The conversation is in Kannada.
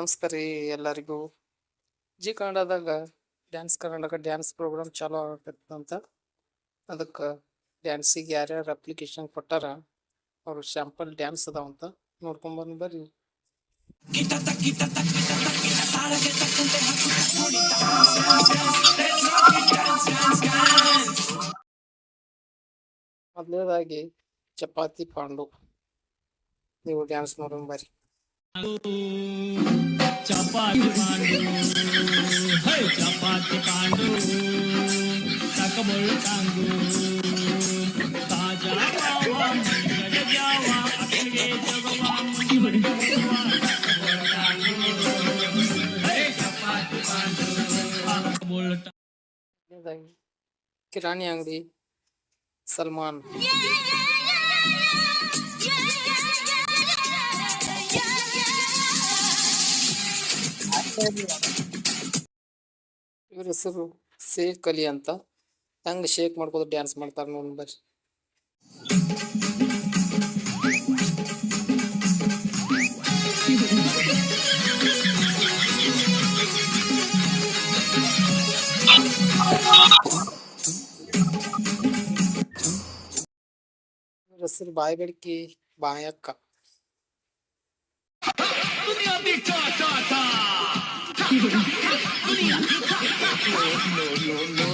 ನಮಸ್ಕಾರ ರೀ ಎಲ್ಲರಿಗೂ. ಜಿ ಕನ್ನಡದಾಗ ಡ್ಯಾನ್ಸ್ ಕರ್ನಾಟಕ ಡ್ಯಾನ್ಸ್ ಪ್ರೋಗ್ರಾಮ್ ಚಾಲೂ ಆಗತ್ತಂತ. ಅದಕ್ಕೆ ಡ್ಯಾನ್ಸಿಗೆ ಯಾರ್ಯಾರು ಅಪ್ಲಿಕೇಶನ್ ಕೊಟ್ಟಾರ ಅವ್ರು ಸ್ಯಾಂಪಲ್ ಡ್ಯಾನ್ಸ್ ಅದಾವಂತ ನೋಡ್ಕೊಂಬಂದು ಬರ್ರಿ. ಮೊದಲನೇದಾಗಿ ಚಪಾತಿ ಪಾಂಡು, ನೀವು ಡ್ಯಾನ್ಸ್ ನೋಡೋಣ ಬರ್ರಿ. ಚಪಾತಿ ಪಾಂಡು ಹೇ ಚಪಾತಿ ಪಾಂಡು ತಕಬಳು ತಾಂಡು ತಾಜಾ ಮಾವ ಮಂಗಲ ಜಾವ ಅಕ್ಕಗೆ ಜಗವ ಮುಂಡಿ ಹೇ ಚಪಾತಿ ಪಾಂಡು ತಕಬಳು ಕಿರಾಣಿ ಅಂಗಡಿ ಸಲ್ಮಾನ್. ಇವ್ರ ಹೆಸರು ಶೇಖ್ ಅಲಿ ಅಂತ. ಹೆಂಗ್ ಶೇಕ್ ಮಾಡ್ಕೋದು ಡ್ಯಾನ್ಸ್ ಮಾಡ್ತಾರ ನೋಡಿ ಬರ್ರಿ. ಇವ್ರ ಹೆಸರು ಬಾಯಿಬಡಿಕೆ ಬಾಯಕ್ಕ. No, no, no.